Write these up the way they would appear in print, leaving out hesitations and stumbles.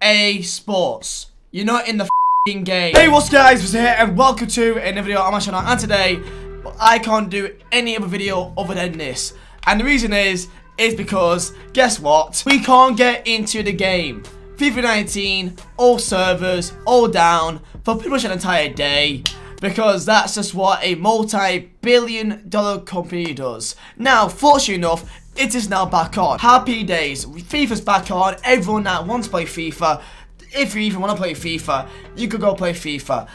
EA Sports. You're not in the f***ing game. Hey, what's guys? Vizeh here, and welcome to another video on my channel. And today, I can't do any other video other than this. And the reason is because, guess what? We can't get into the game. FIFA 19, all servers, all down, for pretty much an entire day. Because that's just what a multi-billion-dollar company does. Now, fortunately enough, it is now back on. Happy days. FIFA's back on. Everyone now wants to play FIFA. If you even want to play FIFA, you could go play FIFA.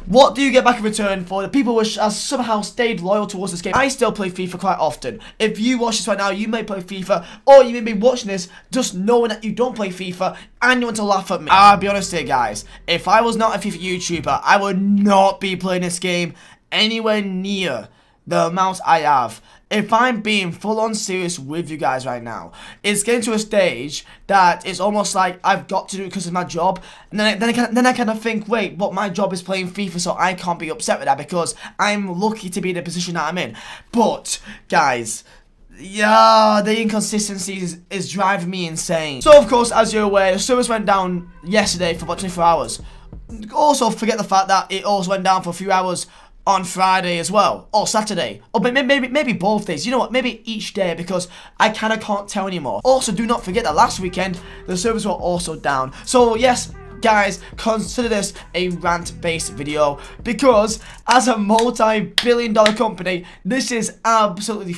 What do you get back in return for the people which have somehow stayed loyal towards this game? I still play FIFA quite often. If you watch this right now, you may play FIFA, or you may be watching this just knowing that you don't play FIFA and you want to laugh at me. I'll be honest here, guys. If I was not a FIFA YouTuber, I would not be playing this game anywhere near the amount I have. If I'm being full on serious with you guys right now, it's getting to a stage that it's almost like I've got to do it because it's my job, and then I kind of think, wait, but my job is playing FIFA, so I can't be upset with that because I'm lucky to be in the position that I'm in. But guys, yeah, the inconsistency is driving me insane. So of course, as you're aware, the service went down yesterday for about 24 hours. Also, forget the fact that it also went down for a few hours on Friday as well, or Saturday, or maybe both days. You know what, maybe each day, because I kind of can't tell anymore. Also, do not forget that last weekend the servers were also down. So yes, guys, consider this a rant-based video, because as a multi-billion-dollar company, this is absolutely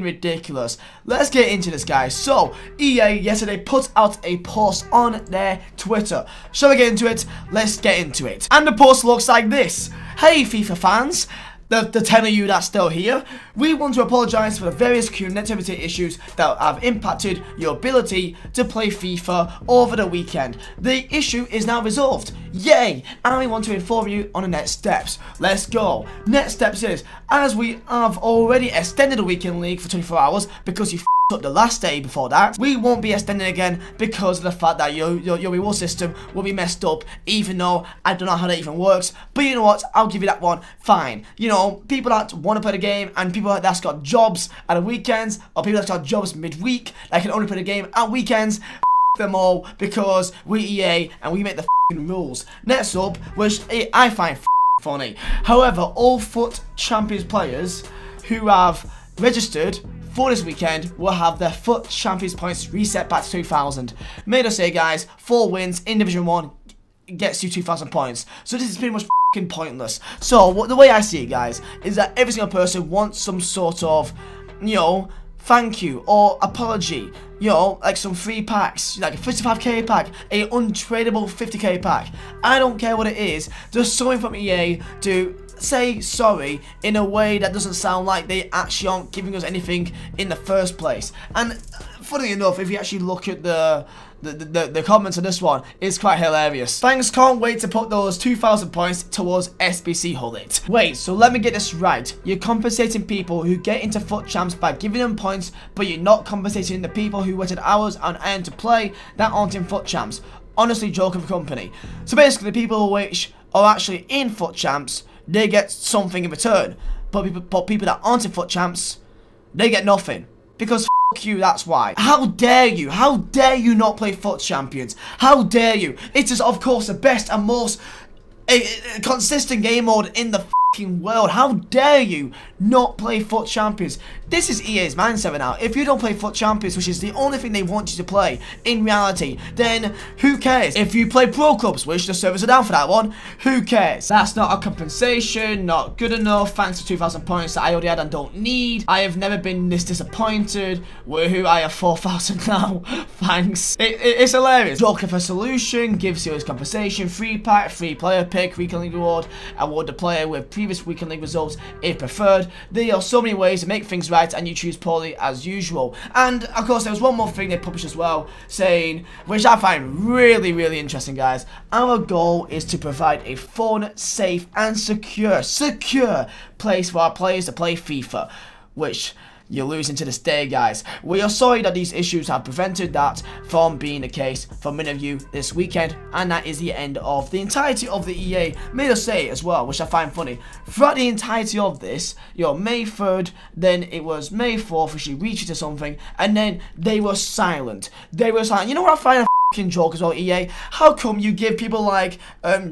ridiculous. Let's get into this, guys. So EA yesterday put out a post on their Twitter. Shall we get into it? Let's get into it. And the post looks like this. Hey FIFA fans, the 10 of you that's still here, we want to apologise for the various connectivity issues that have impacted your ability to play FIFA over the weekend. The issue is now resolved. Yay! And we want to inform you on the next steps. Let's go. Next steps is, as we have already extended the weekend league for 24 hours because you up the last day before that, we won't be extending again because of the fact that your reward system will be messed up, even though I don't know how that even works. But you know what, I'll give you that one. Fine. You know, people that want to play the game and people that's got jobs at the weekends, or people that's got jobs midweek that can only play the game at weekends, them all, because we EA and we make the rules. Next up, which I find funny. However, all FUT Champions players who have registered for this weekend will have their FUT Champions points reset back to 2,000. Made us say, guys, 4 wins in Division 1 gets you 2,000 points. So this is pretty much pointless. So the way I see it, guys, is that every single person wants some sort of, you know, thank you or apology. You know, like some free packs, like a 55k pack, a untradeable 50k pack. I don't care what it is, just something from EA to say sorry in a way that doesn't sound like they actually aren't giving us anything in the first place. And funny enough, if you actually look at the comments on this one, it's quite hilarious. Thanks, can't wait to put those 2,000 points towards SBC Hullet. Wait, so let me get this right. You're compensating people who get into FUT Champs by giving them points, but you're not compensating the people who waited hours on end to play that aren't in FUT Champs. Honestly, joke of a company. So basically, the people which are actually in FUT Champs, they get something in return. But people that aren't in FUT Champs, they get nothing. Because f*** you, that's why. How dare you? How dare you not play FUT Champions? How dare you? It is, of course, the best and most consistent game mode in the f***ing world. How dare you not play FUT Champions? This is EA's mindset now. If you don't play FUT Champions, which is the only thing they want you to play in reality, then who cares? If you play Pro Clubs, which the servers are down for that one, who cares? That's not a compensation, not good enough, thanks to 2,000 points that I already had and don't need. I have never been this disappointed. Woohoo, I have 4,000 now. Thanks. It's hilarious. Joker for solution, give serious compensation, free pack, free player pick, weekend league reward, award the player with previous weekend league results if preferred. There are so many ways to make things right, and you choose poorly as usual. And of course, there was one more thing they published as well, saying, which I find really interesting, guys. Our goal is to provide a fun, safe, and secure place for our players to play FIFA, which you're losing to this day, guys. We are sorry that these issues have prevented that from being the case for many of you this weekend, and that is the end of the entirety of the EA made us say as well, which I find funny. Throughout the entirety of this, May 3rd, then it was May 4th, which she reached to something, and then they were silent. They were silent. You know what I find joke as well, EA. How come you give people like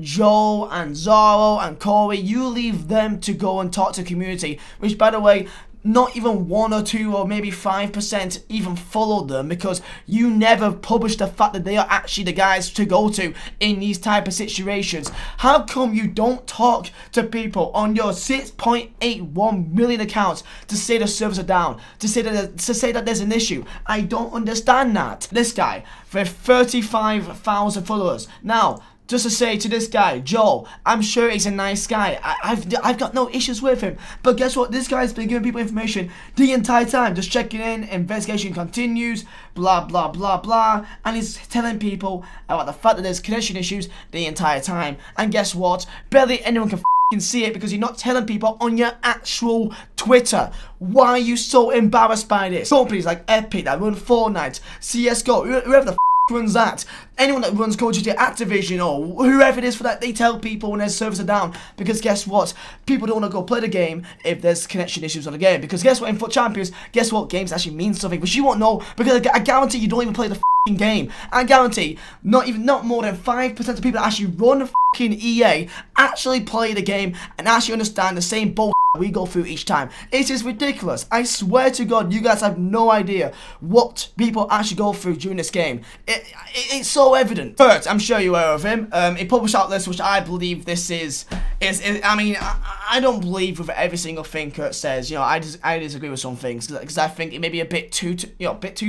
Joe and Zoro and Corey, you leave them to go and talk to the community, which by the way, not even 1 or 2 or maybe 5% even followed them, because you never publish the fact that they are actually the guys to go to in these type of situations. How come you don't talk to people on your 6.81 million accounts to say the servers are down, to say that there's an issue? I don't understand that. This guy for 35,000 followers. Now, just to say to this guy, Joe, I'm sure he's a nice guy. I've got no issues with him. But guess what? This guy's been giving people information the entire time. Just checking in, investigation continues, blah, blah, blah, blah. And he's telling people about the fact that there's connection issues the entire time. And guess what? Barely anyone can see it because you're not telling people on your actual Twitter. Why are you so embarrassed by this? Companies like Epic that run Fortnite, CSGO, whoever the runs that, anyone that runs Call of Duty, Activision, or whoever it is for that, they tell people when their servers are down, because guess what, people don't want to go play the game if there's connection issues on the game, because guess what, in Foot Champions, guess what, games actually mean something, which you won't know, because I guarantee you don't even play the game. I guarantee not more than 5% of people that actually run EA actually play the game and actually understand the same bullshit we go through each time. It is ridiculous. I swear to God, you guys have no idea what people actually go through during this game. It's so evident. First, I'm sure you're aware of him. He published out this, which I believe this is I mean, I don't believe with every single thing Kurt says. You know, I disagree with some things because I think it may be a bit too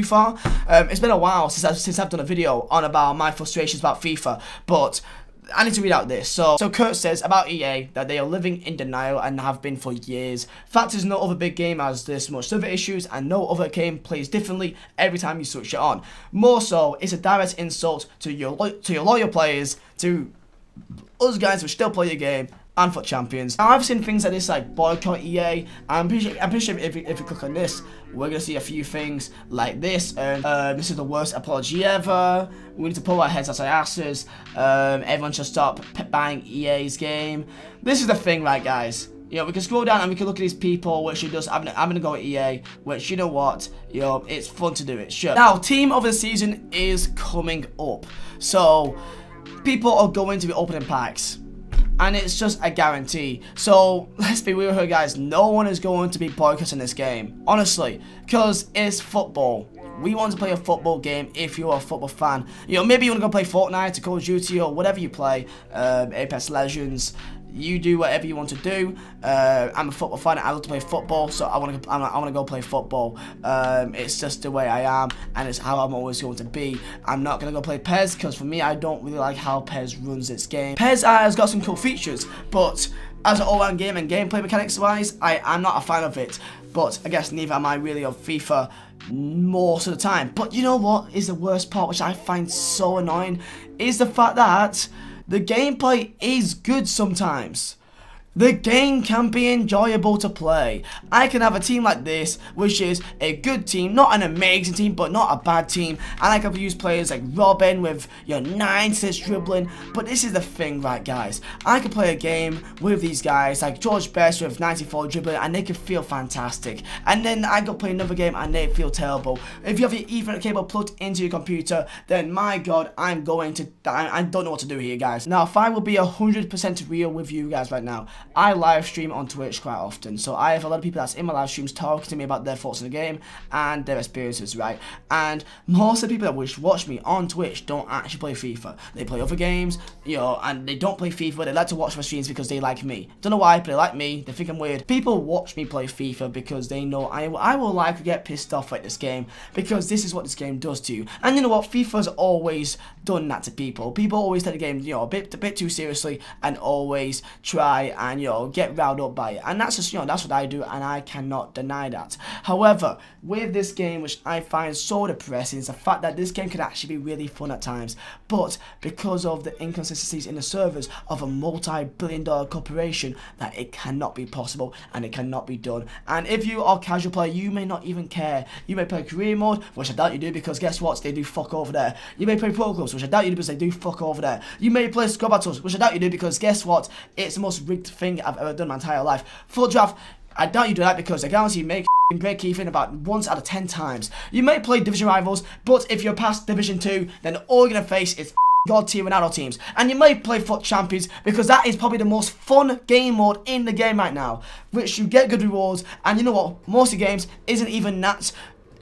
far. It's been a while since I've done a video on about my frustrations about FIFA, but I need to read out this. So Kurt says about EA that they are living in denial and have been for years. Fact is, no other big game has this much server issues, and no other game plays differently every time you switch it on. More so, it's a direct insult to your loyal players, to us guys who still play your game, and for champions. Now, I've seen things like this, like boycott EA. I'm pretty sure if we click on this, we're gonna see a few things like this. This is the worst apology ever. We need to pull our heads out our asses. Everyone should stop buying EA's game. This is the thing, right, guys? You know, we can scroll down and we can look at these people, which are just, I'm gonna go with EA, which, you know what, you know, it's fun to do it, sure. Now, team of the season is coming up. So, people are going to be opening packs. And it's just a guarantee. So, let's be real here, guys. No one is going to be boycotting this game. Honestly. Because it's football. We want to play a football game if you're a football fan. You know, maybe you want to go play Fortnite or Call of Duty or whatever you play. Apex Legends. You do whatever you want to do. I'm a football fan. I love to play football, so I want to go play football. It's just the way I am, and it's how I'm always going to be. I'm not gonna go play PES because for me, I don't really like how PES runs its game. PES has got some cool features, but as an all-round game and gameplay mechanics wise, I'm not a fan of it. But I guess neither am I really of FIFA most of the time. But you know what is the worst part, which I find so annoying, is the fact that the gameplay is good sometimes. The game can be enjoyable to play. I can have a team like this, which is a good team, not an amazing team, but not a bad team. And I can use players like Robin with your 9-6 dribbling. But this is the thing, right, guys? I can play a game with these guys like George Best with 94 dribbling, and they can feel fantastic. And then I go play another game and they feel terrible. If you have your Ethernet cable plugged into your computer, then my God, I don't know what to do here, guys. Now, if I will be 100% real with you guys right now, I live stream on Twitch quite often, so I have a lot of people that's in my live streams talking to me about their thoughts on the game and their experiences, right? And most of the people that watch me on Twitch don't actually play FIFA. They play other games, you know, and they don't play FIFA. They like to watch my streams because they like me. Don't know why, but they like me. They think I'm weird. People watch me play FIFA because they know I will likely get pissed off at this game, because this is what this game does to you. And you know what? FIFA's always done that to people. People always take the game, you know, a bit too seriously and always try and, you know, get riled up by it. And that's just, you know, that's what I do, and I cannot deny that. However, with this game, which I find so depressing, is the fact that this game can actually be really fun at times, but because of the inconsistencies in the servers of a multi-billion-dollar corporation, that it cannot be possible and it cannot be done. And if you are a casual player, you may not even care. You may play career mode, which I doubt you do, because guess what? They do fuck over there. You may play pro clubs, which I doubt you do, because they do fuck over there. You may play squad battles, which I doubt you do, because guess what? It's the most rigged thing I've ever done my entire life. Full draft, I doubt you do that, because I guarantee you make break even about once out of 10 times. You may play division rivals, but if you're past Division 2, then all you're going to face is God tier and adult teams. And you may play FUT Champions, because that is probably the most fun game mode in the game right now, which you get good rewards, and you know what, most of the games isn't even that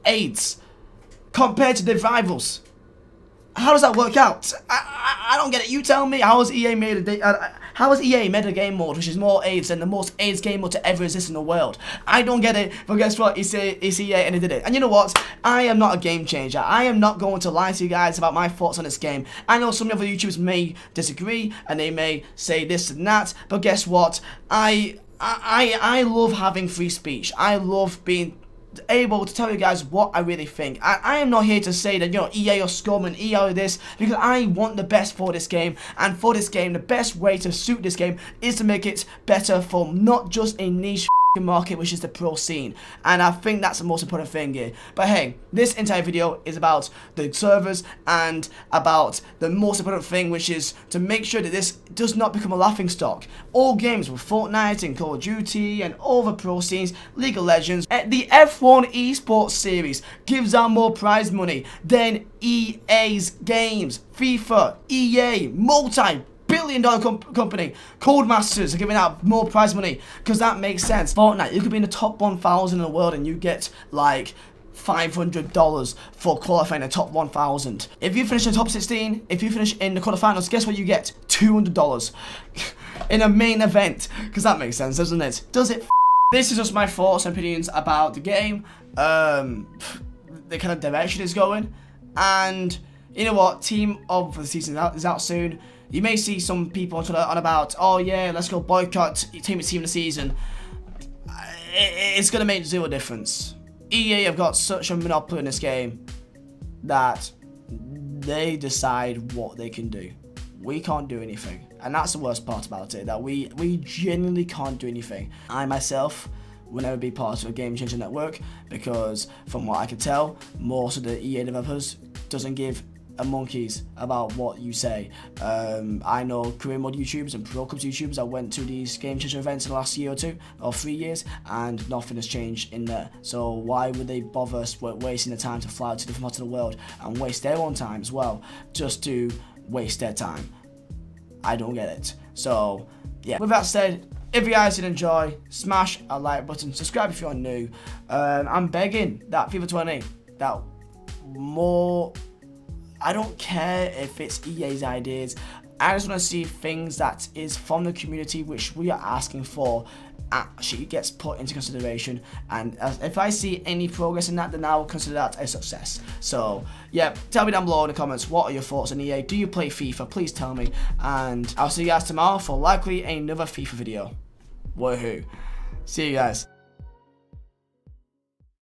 AIDS compared to the rivals. How does that work out? I don't get it. You tell me. How has EA made a game mode which is more AIDS than the most AIDS game mode to ever exist in the world? I don't get it. But guess what? It's EA and they did it. And you know what? I am not a game changer. I am not going to lie to you guys about my thoughts on this game. I know some other YouTubers may disagree and they may say this and that. But guess what? I love having free speech. I love being able to tell you guys what I really think. I am not here to say that, you know, EA or scum and EA or this, because I want the best for this game, and for this game the best way to suit this game is to make it better for not just a niche market, which is the pro scene, and I think that's the most important thing here. But hey, this entire video is about the servers and about the most important thing, which is to make sure that this does not become a laughing stock. All games with Fortnite and Call of Duty and all the pro scenes, League of Legends, the F1 esports series gives out more prize money than EA's games. FIFA, EA, multi-billion-dollar company, Codemasters are giving out more prize money, because that makes sense. Fortnite, you could be in the top 1,000 in the world and you get like $500 for qualifying the top 1,000. If you finish in the top 16, if you finish in the quarterfinals, guess what you get? $200 in a main event, because that makes sense, doesn't it? Does it? This is just my thoughts and opinions about the game, the kind of direction it's going, and you know what, team of the season is out soon. You may see some people on about, oh yeah, let's go boycott team of the season. It's going to make zero difference. EA have got such a monopoly in this game that they decide what they can do. We can't do anything. And that's the worst part about it, that we genuinely can't do anything. I myself will never be part of a game changer network, because from what I can tell, most of the EA developers doesn't give a monkeys about what you say. I know career mode YouTubers and pro clubs YouTubers that went to these game changer events in the last year or 2 or 3 years, and nothing has changed in there. So why would they bother wasting the time to fly out to different parts of the world and waste their own time as well, just to waste their time? I don't get it. So yeah, with that said, if you guys did enjoy, smash a like button, subscribe if you're new. I'm begging that FIFA 20, that more, I don't care if it's EA's ideas, I just want to see things that is from the community, which we are asking for, actually gets put into consideration. And if I see any progress in that, then I will consider that a success. So yeah, tell me down below in the comments, what are your thoughts on EA? Do you play FIFA? Please tell me, and I'll see you guys tomorrow for likely another FIFA video. Woohoo. See you guys.